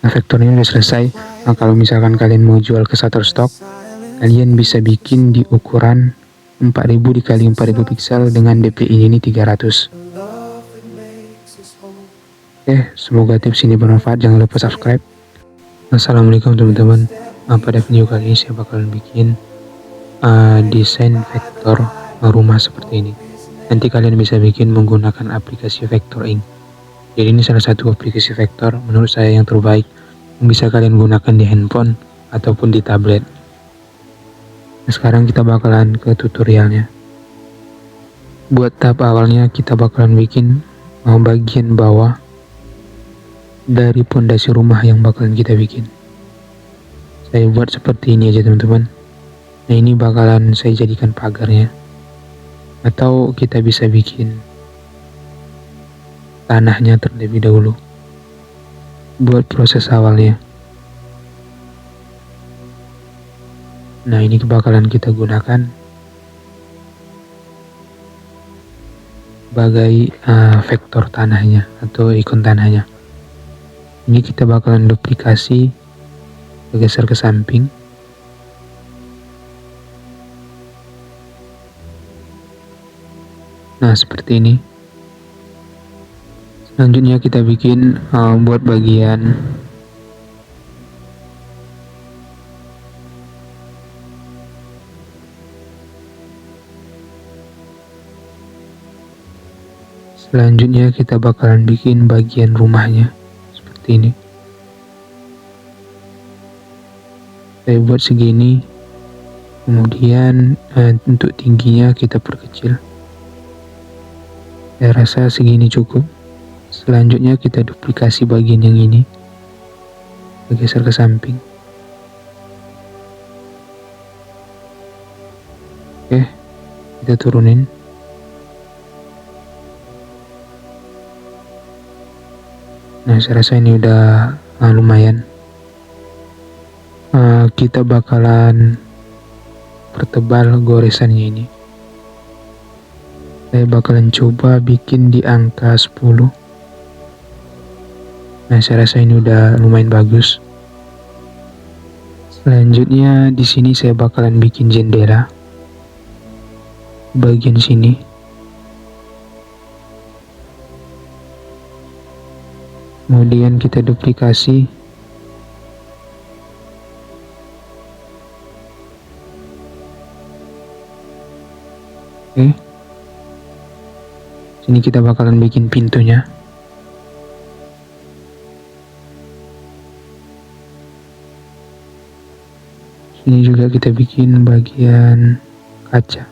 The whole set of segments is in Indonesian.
Nah, vektornya udah selesai. Nah, kalau misalkan kalian mau jual ke Shutterstock, kalian bisa bikin di ukuran 4000 dikali 4000 pixel dengan DPI ini 300. Oke, semoga tips ini bermanfaat. Jangan lupa subscribe. Assalamualaikum teman-teman. Pada video kali ini saya bakalan bikin desain vektor rumah seperti ini. Nanti kalian bisa bikin menggunakan aplikasi Vector Ink. Jadi ini salah satu aplikasi vektor menurut saya yang terbaik yang bisa kalian gunakan di handphone ataupun di tablet. Nah, sekarang kita bakalan ke tutorialnya. Buat tahap awalnya kita bakalan bikin bagian bawah dari pondasi rumah yang bakalan kita bikin. Saya buat seperti ini aja teman-teman. Nah, ini bakalan saya jadikan pagarnya. Atau kita bisa bikin tanahnya terlebih dahulu buat proses awalnya. Nah, ini bakalan kita gunakan sebagai vektor tanahnya atau ikon tanahnya. Ini kita bakalan duplikasi, geser ke samping. Nah, seperti ini. Selanjutnya kita bikin buat bagian selanjutnya kita bakalan bikin bagian rumahnya seperti ini. Saya buat segini, kemudian untuk tingginya kita perkecil. Saya rasa segini cukup. Selanjutnya kita duplikasi bagian yang ini, geser ke samping. Oke, kita turunin. Nah, saya rasa ini udah lumayan. Kita bakalan pertebal goresannya ini. Saya bakalan coba bikin di angka 10. Nah, saya rasa ini udah lumayan bagus. Selanjutnya di sini saya bakalan bikin jendela bagian sini. Kemudian kita duplikasi. Oke. Sini kita bakalan bikin pintunya. Ini juga kita bikin bagian kaca.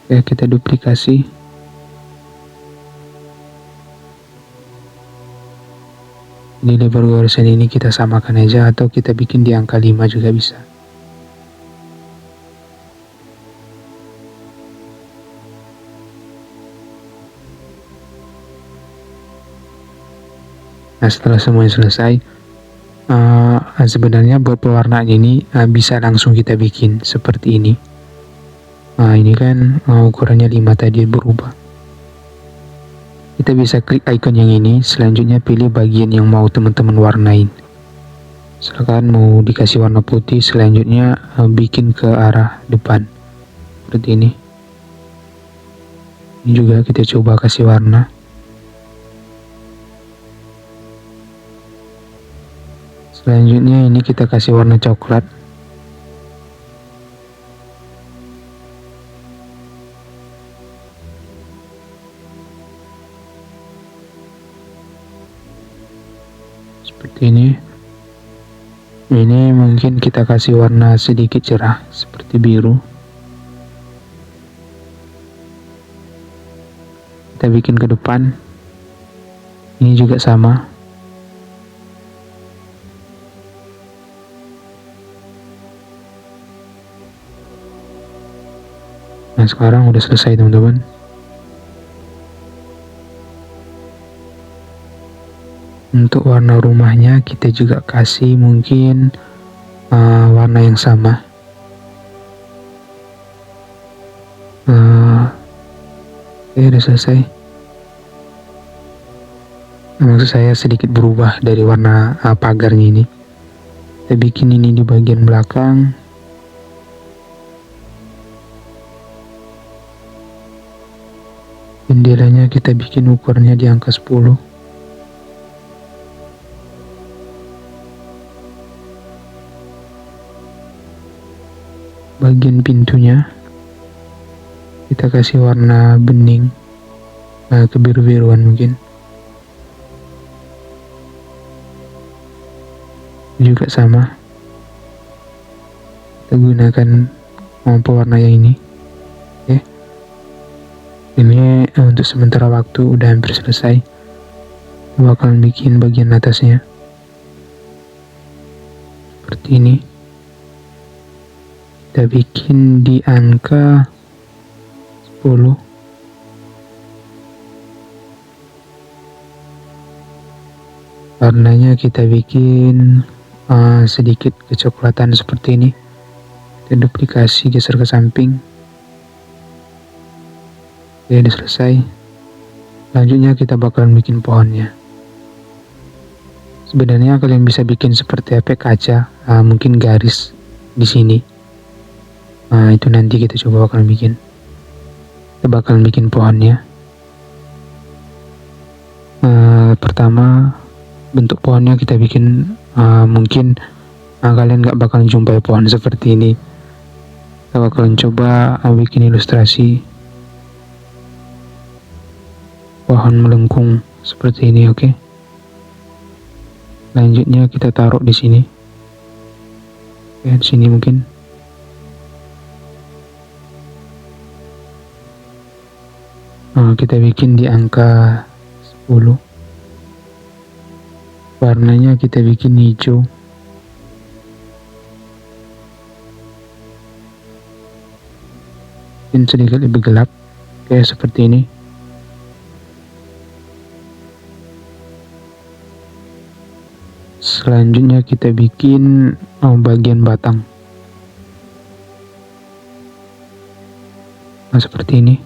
Oke, kita duplikasi. Ini lebar goresan ini kita samakan aja atau kita bikin di angka 5 juga bisa. Nah, setelah semuanya selesai, sebenarnya buat pewarnaan ini bisa langsung kita bikin seperti ini. Nah, ini kan ukurannya 5 tadi berubah. Kita bisa klik icon yang ini, selanjutnya pilih bagian yang mau teman-teman warnain. Misalkan mau dikasih warna putih, selanjutnya bikin ke arah depan seperti ini. Ini juga kita coba kasih warna. Selanjutnya ini kita kasih warna coklat. Seperti ini. Ini mungkin kita kasih warna sedikit cerah seperti biru. Kita bikin ke depan. Ini juga sama. Nah, sekarang udah selesai teman-teman. Untuk warna rumahnya kita juga kasih mungkin warna yang sama. Oke, udah selesai. maksud saya sedikit berubah dari warna pagarnya ini. Kita bikin ini di bagian belakang. Jendelanya kita bikin ukurannya di angka 10. Bagian pintunya kita kasih warna bening, kebiru-biruan mungkin. Juga sama, kita gunakan pewarna yang ini. Oke, ini untuk sementara waktu udah hampir selesai. Kita bakalan bikin bagian atasnya seperti ini. Kita bikin di angka 10. Warnanya kita bikin sedikit kecoklatan seperti ini. Kita duplikasi, geser ke samping. Oke, udah selesai. Selanjutnya kita bakalan bikin pohonnya. Sebenarnya kalian bisa bikin seperti efek kaca, mungkin garis di sini. Itu nanti kita coba bakalan bikin. Kita bakalan bikin pohonnya. Pertama, bentuk pohonnya kita bikin mungkin kalian gak bakalan jumpai pohon seperti ini. Kita bakalan coba bikin ilustrasi pohon melengkung seperti ini, oke? Selanjutnya kita taruh di sini. Di sini mungkin. Kita bikin di angka 10. Warnanya kita bikin hijau. Mungkin sedikit lebih gelap, kayak seperti ini. Selanjutnya kita bikin bagian batang. Seperti ini.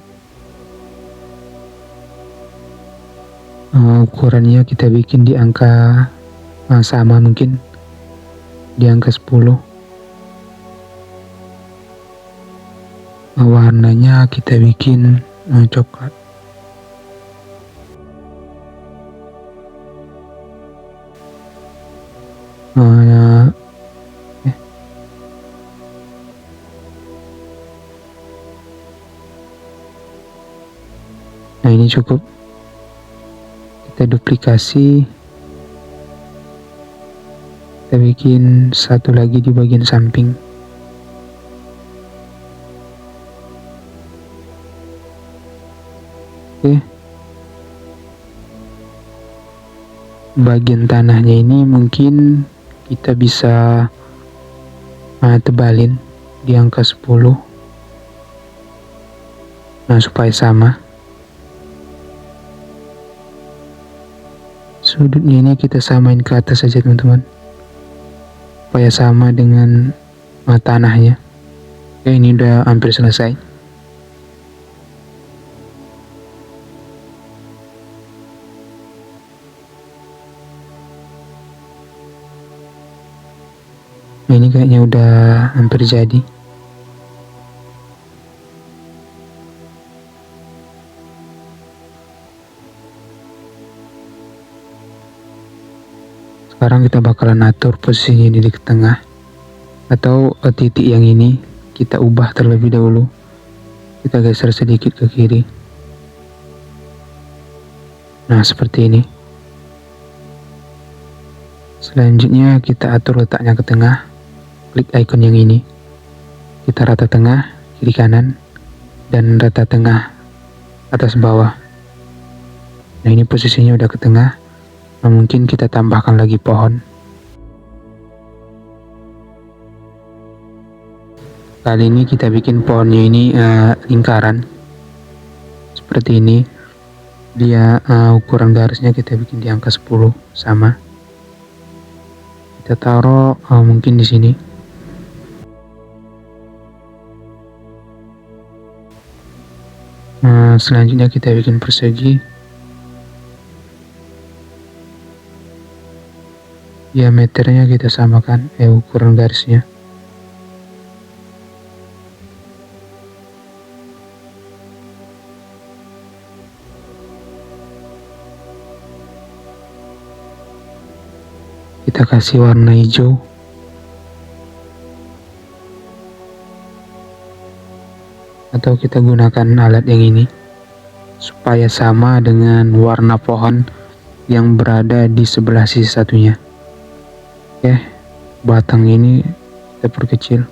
Ukurannya kita bikin di angka sama mungkin, di angka 10. Warnanya kita bikin coklat. Nah, ini cukup. Kita duplikasi, kita bikin satu lagi di bagian samping. Oke, bagian tanahnya ini mungkin kita bisa tebalin di angka 10, supaya sama. Sudutnya ini kita samain ke atas saja teman-teman, supaya sama dengan tanahnya. Oke, ini udah hampir selesai. Nah, ini kayaknya udah hampir jadi. Sekarang kita bakalan atur posisinya di tengah, atau titik yang ini kita ubah terlebih dahulu. Kita geser sedikit ke kiri. Nah, seperti ini. Selanjutnya kita atur letaknya ke tengah. Klik icon yang ini. Kita rata tengah, kiri kanan, dan rata tengah atas bawah. Nah, ini posisinya udah ke tengah. Nah, mungkin kita tambahkan lagi pohon. Kali ini kita bikin pohonnya ini lingkaran seperti ini. Dia ukuran garisnya kita bikin di angka 10 sama. Kita taruh mungkin di sini. Selanjutnya kita bikin persegi. Diameternya kita samakan, ukuran garisnya. Kita kasih warna hijau. Atau kita gunakan alat yang ini supaya sama dengan warna pohon yang berada di sebelah sisi satunya. Oke, batang ini kita perkecil.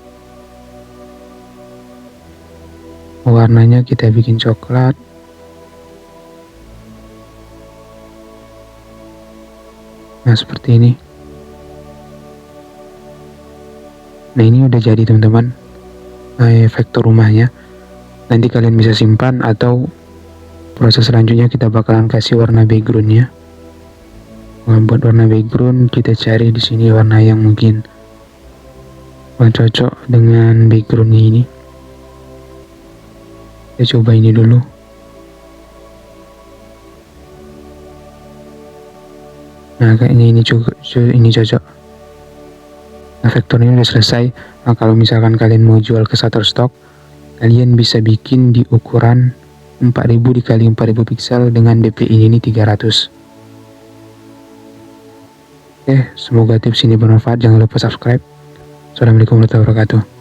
Warnanya kita bikin coklat. Nah, seperti ini. Nah, ini udah jadi teman-teman, vektor rumahnya. Nanti kalian bisa simpan atau proses selanjutnya kita bakalan kasih warna backgroundnya. Nah, buat warna background kita cari di sini warna yang mungkin cocok dengan backgroundnya ini. Kita coba ini dulu. Nah, kayaknya ini cocok. Nah, vektornya udah selesai. Nah, kalau misalkan kalian mau jual ke Shutterstock, kalian bisa bikin di ukuran 4000 dikali 4000 piksel dengan DPI ini 300. Oke, semoga tips ini bermanfaat. Jangan lupa subscribe. Assalamualaikum warahmatullahi wabarakatuh.